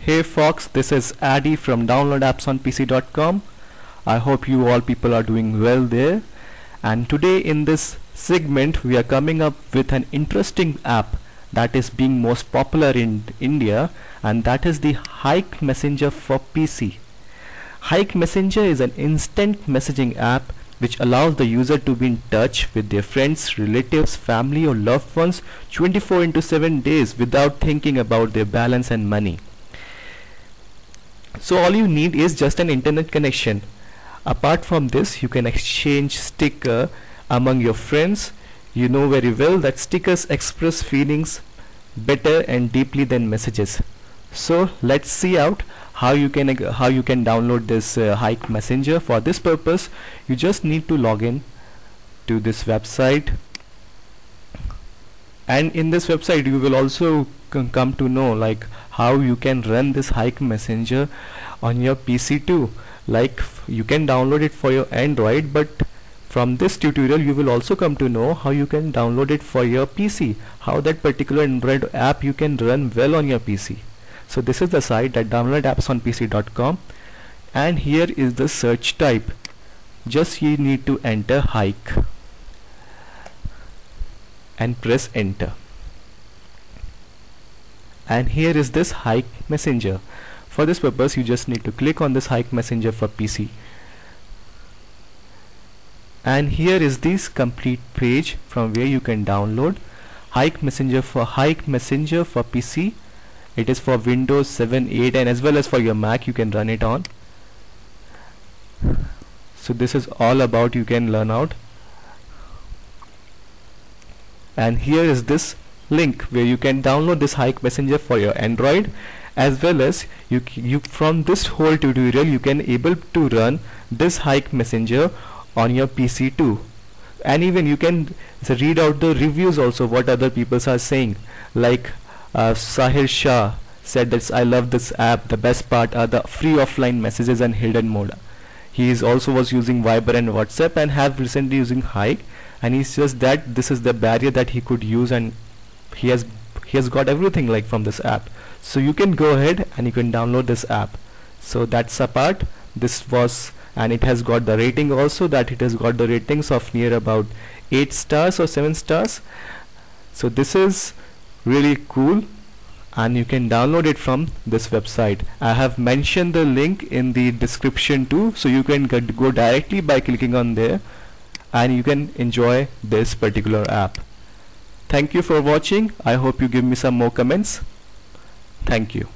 Hey Fox, this is Addy from downloadappsonpc.com. I hope you all people are doing well there. And today in this segment we are coming up with an interesting app that is being most popular in India, and that is the Hike Messenger for PC. Hike Messenger is an instant messaging app which allows the user to be in touch with their friends, relatives, family or loved ones 24/7 days without thinking about their balance and money. So all you need is just an internet connection. Apart from this, you can exchange sticker among your friends. You know very well that stickers express feelings better and deeply than messages. So let's see out how you can download this Hike Messenger. For this purpose, you just need to log in to this website, and in this website you will also come to know like how you can run this Hike Messenger on your PC too. Like you can download it for your Android, but from this tutorial you will also come to know how you can download it for your PC, how that particular Android app you can run well on your PC. So this is the site at downloadappsonpc.com, and here is the search type. Just you need to enter Hike and press enter, and here is this Hike Messenger. For this purpose you just need to click on this Hike Messenger for PC, and here is this complete page from where you can download Hike Messenger for PC. It is for Windows 7, 8 and as well as for your Mac you can run it on. So this is all about you can learn out, and here is this link where you can download this Hike Messenger for your Android, as well as you from this whole tutorial you can able to run this Hike Messenger on your PC too. And even you can read out the reviews also, what other people are saying. Like Sahir Shah said that I love this app, the best part are the free offline messages and hidden mode. He is also was using Viber and WhatsApp and have recently using Hike, and he says that this is the barrier that he could use, and he has got everything like from this app. So you can go ahead and you can download this app. So that's a part. This was, and it has got the rating also, that it has got the ratings of near about 8 stars or 7 stars. So this is really cool, and you can download it from this website. I have mentioned the link in the description too, so you can go directly by clicking on there and you can enjoy this particular app. Thank you for watching. I hope you give me some more comments. Thank you.